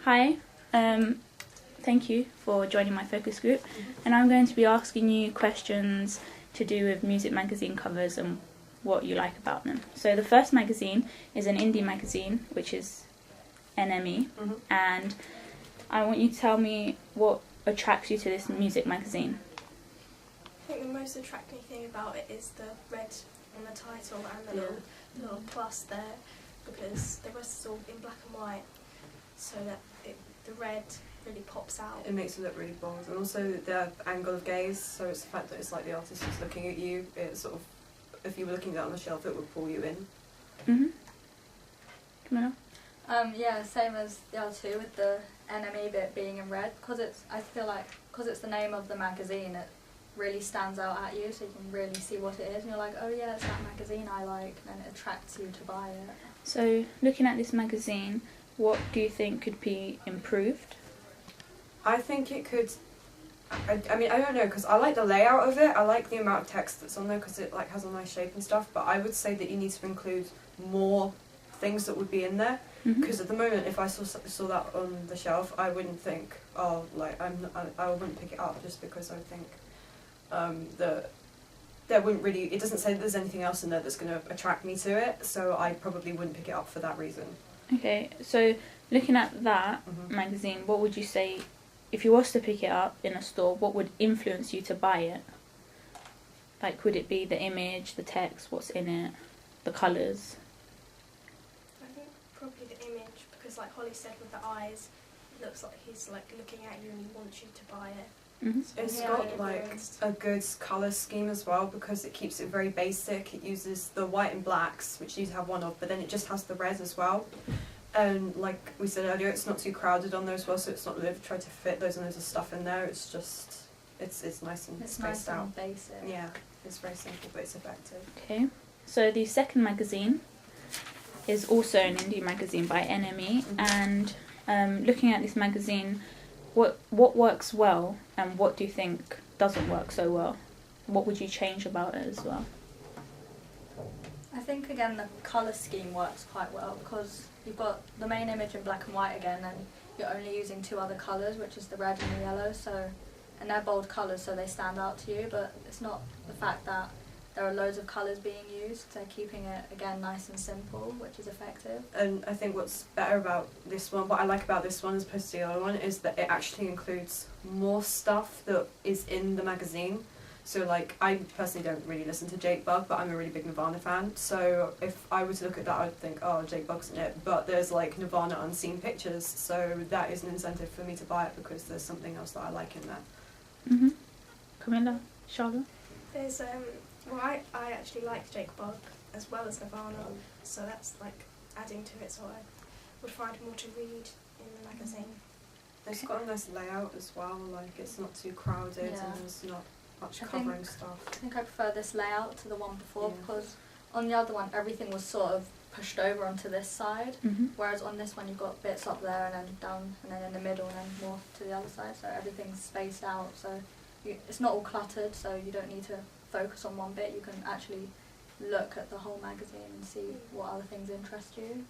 Hi, thank you for joining my focus group, and I'm going to be asking you questions to do with music magazine covers and what you like about them. So the first magazine is an indie magazine, which is NME, and I want you to tell me what attracts you to this music magazine. I think the most attractive thing about it is the red on the title and the little plus there, because the rest is all in black and white, so that the red really pops out. It makes it look really bold, and also the angle of gaze, so it's the fact that it's like the artist is looking at you. It sort of, if you were looking down the shelf, it would pull you in. Camilla? Yeah, same as the other two, with the NME bit being in red, because I feel like because it's the name of the magazine, it really stands out at you, so you can really see what it is, and you're like, oh yeah, it's that magazine I like, and it attracts you to buy it. So looking at this magazine, what do you think could be improved? I think it could. I mean, I don't know, because I like the layout of it. I like the amount of text that's on there because it like has a nice shape and stuff. But I would say that you need to include more things that would be in there. Because at the moment, if I saw that on the shelf, I wouldn't think, oh, like I wouldn't pick it up, just because I think that there wouldn't really. It doesn't say that there's anything else in there that's going to attract me to it. So I probably wouldn't pick it up for that reason. Okay, so looking at that magazine, what would you say, if you was to pick it up in a store, what would influence you to buy it? Like, would it be the image, the text, what's in it, the colours? I think probably the image, because like Holly said with the eyes, it looks like he's like looking at you and he wants you to buy it. It's Yeah, got it like is. a good colour scheme as well, because it keeps it very basic. It uses the white and blacks, which you have one of, but then it just has the red as well. And like we said earlier, it's not too crowded on those well, so it's not really tried to fit loads and loads of stuff in there. It's just, it's nice and It's spaced nice out. and basic. Yeah, it's very simple, but it's effective. Okay, so the second magazine is also an indie magazine by NME, and looking at this magazine, what works well and what do you think doesn't work so well? What would you change about it as well? I think again the colour scheme works quite well, because you've got the main image in black and white again, and you're only using two other colours, which is the red and the yellow, so, and they're bold colours, so they stand out to you, but it's not the fact that there are loads of colours being used. They're keeping it again nice and simple, which is effective. And I think what's better about this one, what I like about this one as opposed to the other one, is that it actually includes more stuff that is in the magazine. So like, I personally don't really listen to Jake Bugg, but I'm a really big Nirvana fan. So if I were to look at that, I'd think, oh, Jake Bugg's in it. But there's like Nirvana unseen pictures, so that is an incentive for me to buy it, because there's something else that I like in there. Camilla? Charlotte? There's well, I actually like Jake Bugg as well as Nirvana, so that's like adding to it, so I would find more to read in the magazine. It's got a nice layout as well, like it's not too crowded Yeah. and there's not much I covering think- stuff. I think I prefer this layout to the one before, Yeah. because on the other one everything was sort of pushed over onto this side, whereas on this one you've got bits up there and then down and then in the middle and then more to the other side, so everything's spaced out, so it's not all cluttered, so you don't need to focus on one bit. You can actually look at the whole magazine and see what other things interest you.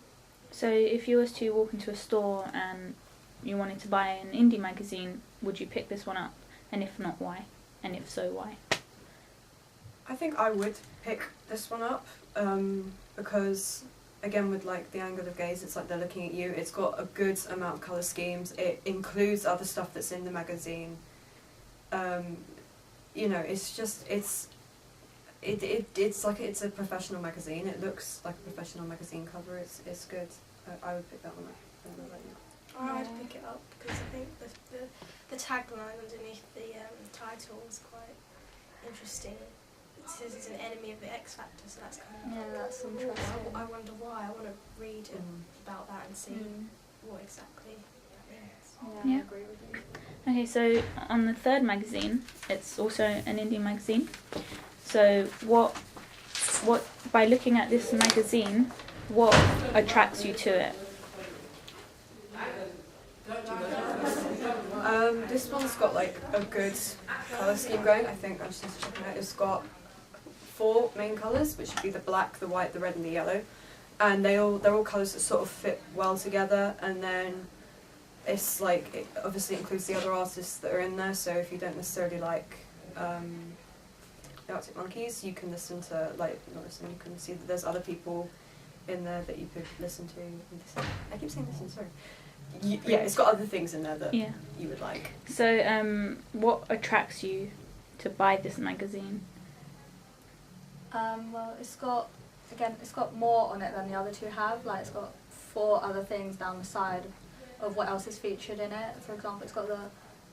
So if you was to walk into a store and you wanted to buy an indie magazine, would you pick this one up? And if not, why? And if so, why? I think I would pick this one up, because again with like the angle of gaze, it's like they're looking at you. It's got a good amount of colour schemes. It includes other stuff that's in the magazine. You know, it's just, it's like it's a professional magazine. It looks like a professional magazine cover. It's good. I would pick that one up. I don't know about you. I'd pick it up because I think the tagline underneath the title is quite interesting. It says it's an enemy of the X Factor, so that's kind of that's ooh, interesting. I wonder why. I want to read about that and see what exactly that means. Yeah, Yeah. I agree with you. Okay, so on the third magazine, it's also an indie magazine. So what by looking at this magazine, what attracts you to it? This one's got like a good colour scheme going. I think I just need to check it out. It's got 4 main colours, which would be the black, the white, the red, and the yellow, and they're all colours that sort of fit well together. And then it's like, it obviously includes the other artists that are in there, so if you don't necessarily like the Arctic Monkeys, you can listen to, like, not listen, you can see that there's other people in there that you could listen to. I keep saying listen, sorry. Yeah, it's got other things in there that Yeah. you would like. So, what attracts you to buy this magazine? Well, it's got more on it than the other two have. Like, it's got 4 other things down the side of what else is featured in it. For example, it's got the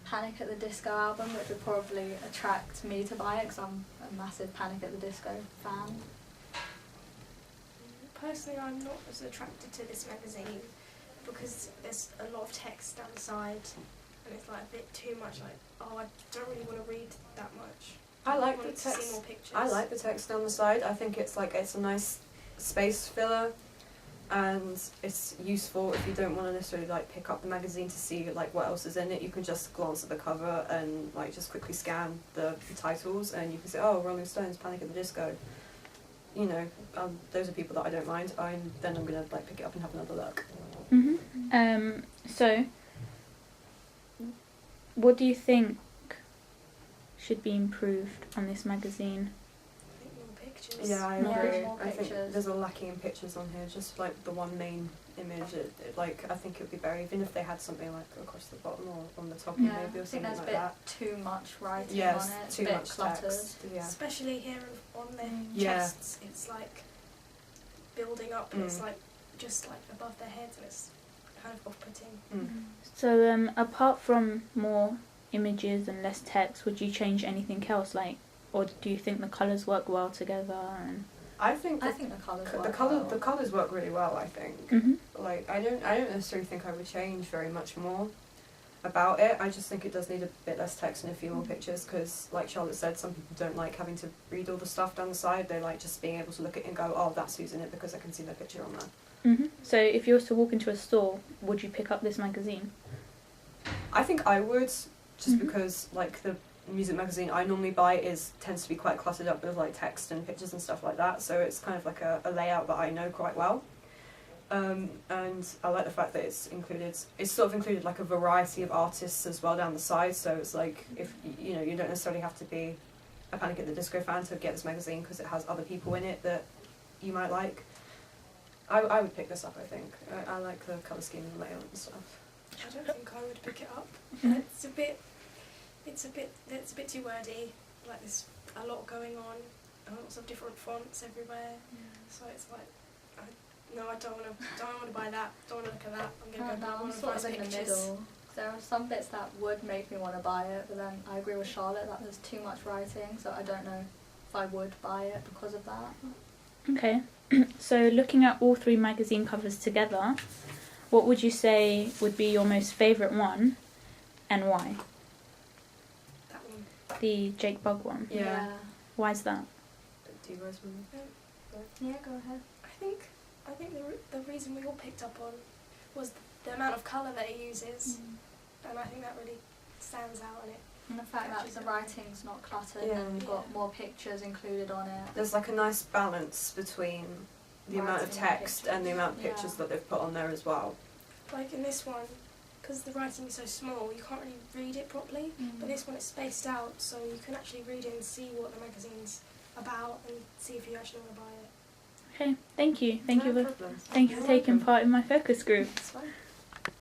Panic at the Disco album, which would probably attract me to buy it because I'm a massive Panic at the Disco fan. Personally, I'm not as attracted to this magazine because there's a lot of text down the side and it's like a bit too much, like, oh, I don't really want to read that much. I like want the to see text. more pictures. I like the text on the side. I think it's like, it's a nice space filler, and it's useful if you don't want to necessarily like pick up the magazine to see like what else is in it. You can just glance at the cover and like just quickly scan the titles, and you can say, oh, Rolling Stones, Panic at the Disco. You know, those are people that I don't mind. Then I'm gonna like pick it up and have another look. So, what do you think should be improved on this magazine? I think more pictures. Yeah, I More- agree. more I think pictures. there's a lacking in pictures on here. Just like the one main image, like I think it would be better even if they had something like across the bottom or on the top, Yeah, maybe, I or think something there's a like bit that. too much writing Yes, on it. It's too a bit much cluttered. text. Yeah. Especially here on their Yeah. chests, it's like building up and it's Mm. like just like above their heads and it's kind of off-putting. Mm. So, apart from more images and less text, would you change anything else? Like, or do you think the colours work well together? And I think I think the colours work the colours work really well. I think. Like I don't necessarily think I would change very much more about it. I just think it does need a bit less text and a few more pictures because, like Charlotte said, some people don't like having to read all the stuff down the side. They like just being able to look at it and go, oh, that's who's in it because I can see their picture on there. So, if you was to walk into a store, would you pick up this magazine? I think I would, just Mhm. because like the music magazine I normally buy tends to be quite cluttered up with like text and pictures and stuff like that. So it's kind of like a layout that I know quite well. And I like the fact that it's sort of included like a variety of artists as well down the side. So it's like if you know you don't necessarily have to be a Panic at the Disco fan to get this magazine because it has other people in it that you might like. I would pick this up. I think I like the colour scheme and layout and stuff. I don't think I would pick it up. Mhm. It's a bit too wordy. Like there's a lot going on, and lots of different fonts everywhere. So it's like, I don't want to buy that. Don't want to look at that. I'm gonna Right go now, buy I'm one of sort those of in the pictures. middle. There are some bits that would make me want to buy it, but then I agree with Charlotte that there's too much writing, so I don't know if I would buy it because of that. Okay. So, looking at all 3 magazine covers together, what would you say would be your most favourite one, and why? That one. The Jake Bugg one. Yeah. Why is that? Do you guys want Yeah, go ahead. I think the reason we all picked up on was the amount of colour that it uses, and I think that really stands out in it. And the fact that the writing's not cluttered Yeah. and you've got Yeah. more pictures included on it. There's like a nice balance between the amount of Writing and text and the amount of pictures. pictures Yeah. that they've put on there as well. Like in this one, because the writing is so small, you can't really read it properly. But this one is spaced out, so you can actually read it and see what the magazine's about and see if you actually want to buy it. Okay, thank you. Thank you No for problem. thank you for You're taking welcome. part in my focus group. It's fine.